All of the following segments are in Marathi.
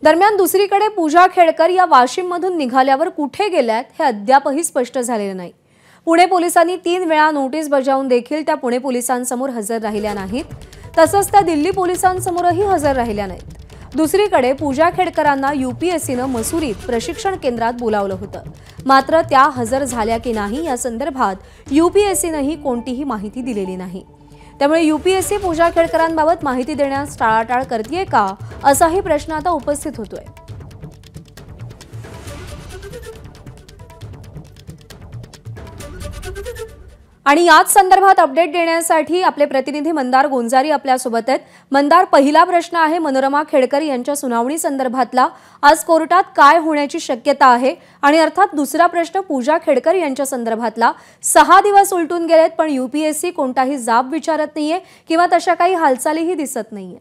दरम्यान दुसरीकडे पूजा खेडकर या वाशिममधून निघाल्यावर कुठे गेल्यात हे अद्यापही स्पष्ट झालेले नाही। पुणे पोलिसांनी 3 वेळा नोटीस बजावून देखील त्या पुणे पोलिसांसमोर हजर राहिल्या नाहीत। तसंच त्या दिल्ली पोलिसांसमोरही हजर राहिल्या नाहीत। दुसरीकडे पूजा खेडकरांना यूपीएससीने मसुरीत प्रशिक्षण केंद्रात बोलावलं होतं, मात्र त्या हजर झाल्या की नाही या संदर्भात यूपीएससीनेही कोणतीही माहिती दिलेली नाही। त्यामुळे यूपीएससी पूजा खेडकरांबाबत माहिती देण्यास टाळाटाळ करतेय का असाही प्रश्न आता उपस्थित होतोय। आणि याच संदर्भात अपडेट देण्यासाठी आपले प्रतिनिधी मंदार गोंजारी आपल्या सोबत आहेत। मंदार, पहिला प्रश्न आहे मनोरमा खेडकर यांच्या सुनावणी संदर्भातला। आज कोर्टात काय होण्याची शक्यता आहे? आणि अर्थात दुसरा प्रश्न पूजा खेडकर यांच्या संदर्भातला। 6 दिवस उलटून गेलेत पण यूपीएससी कोणताही जाब विचारत नाहीये किंवा तशा काही हालचालीही दिसत नाहीये।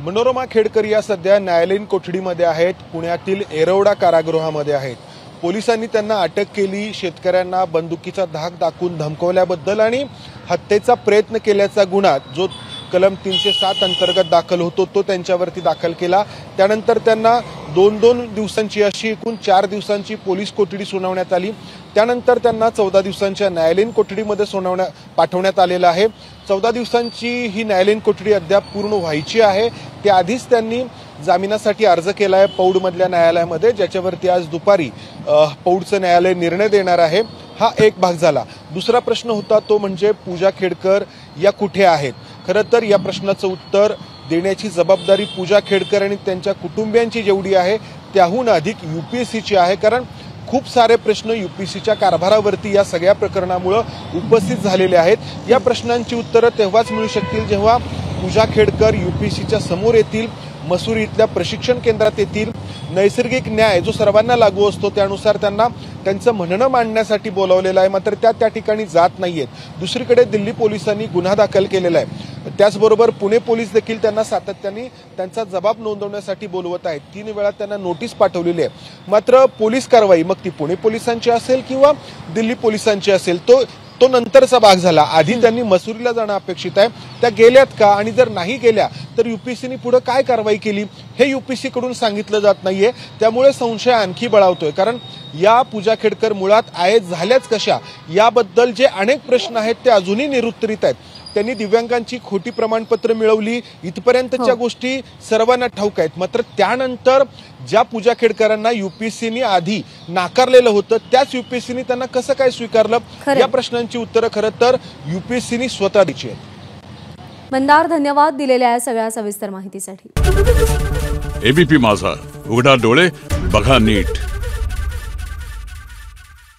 मनोरमा खेडकर या सध्या न्यायालयीन कोठडीमध्ये आहेत। पुण्यातील येरवडा कारागृहामध्ये आहेत। पोलिसांनी त्यांना अटक केली शेतकऱ्यांना बंदुकीचा धाक दाखवून धमकवल्याबद्दल आणि हत्येचा प्रयत्न केल्याचा गुन्हा जो कलम 307 अंतर्गत दाखल होतो तो त्यांच्यावरती दाखल केला। त्यानंतर त्यांना 2-2 दिवसांची अशी एकूण 4 दिवसांची पोलीस कोठडी सुनावण्यात आली। त्यानंतर त्यांना 14 दिवसांच्या न्यायालयीन कोठडीमध्ये पाठवण्यात आलेलं आहे। 14 दिवसांची ही न्यायालयीन कोठडी अद्याप पूर्ण व्हायची आहे। त्याआधीच त्यांनी जामिनासाठी अर्ज केला आहे पौडमधल्या न्यायालयामध्ये, ज्याच्यावरती आज दुपारी पौडचं न्यायालय निर्णय देणार आहे। हा एक भाग झाला। दुसरा प्रश्न होता तो म्हणजे पूजा खेडकर या कुठे आहेत। खरं तर या प्रश्नाचं उत्तर देण्याची जबाबदारी पूजा खेडकर आणि त्यांच्या कुटुंबियांची जेवढी आहे त्याहून अधिक यूपीएससीची आहे, कारण खूप सारे प्रश्न यूपीएससीच्या कारभारावरती या सगळ्या प्रकरणामुळे उपस्थित झालेले आहेत। या प्रश्नांची उत्तरं तेव्हाच मिळू शकतील जेव्हा पूजा खेडकर यूपीएससीच्या समोर येतील, मसुरी इथल्या प्रशिक्षण केंद्रात येतील। नैसर्गिक न्याय जो सर्वांना लागू असतो त्यानुसार त्यांना त्यांचं म्हणणं मांडण्यासाठी बोलावलेलं आहे, मात्र त्या ठिकाणी जात नाहीयेत। दुसरीकडे दिल्ली पोलिसांनी गुन्हा दाखल केलेला आहे। त्याचबरोबर पुणे पोलीस देखील त्यांना सातत्याने त्यांचा जबाब नोंदवण्यासाठी बोलवत आहेत। 3 वेळा त्यांना नोटीस पाठवलेली आहे। मात्र पोलीस कारवाई मग ती पुणे पोलिसांची असेल किंवा दिल्ली पोलिसांची असेल तो नंतरचा भाग झाला। आधी त्यांनी मसुरीला जाणं अपेक्षित आहे। त्या गेल्यात का आणि जर नाही गेल्या तर यूपीएससीने पुढे काय कारवाई केली हे यूपीएससी कडून सांगितलं जात नाहीये। त्यामुळे संशय आणखी बळावतोय, कारण या पूजा खेडकर मुळात आयत झाल्याच कशा याबद्दल जे अनेक प्रश्न आहेत ते अजूनही निरुत्तरित आहेत। त्यांनी दिव्यांगांची खोटी प्रमाणपत्र मिळवली इथपर्यंतच्या गोष्टी सर्वांना ठाऊक आहेत, मात्र त्यानंतर ज्या पूजा खेडकरांना यूपीएससीने आधी नाकारलेलं होतं त्याच यूपीएससीने त्यांना कसं काय स्वीकारलं या प्रश्नांची उत्तरं खरं तर यूपीएससीने स्वतः द्यायची आहेत। मंदार, धन्यवाद दिलेल्या सगळ्या सविस्तर माहितीसाठी। एबीपी माझा, उघडा डोळे बघा नीट।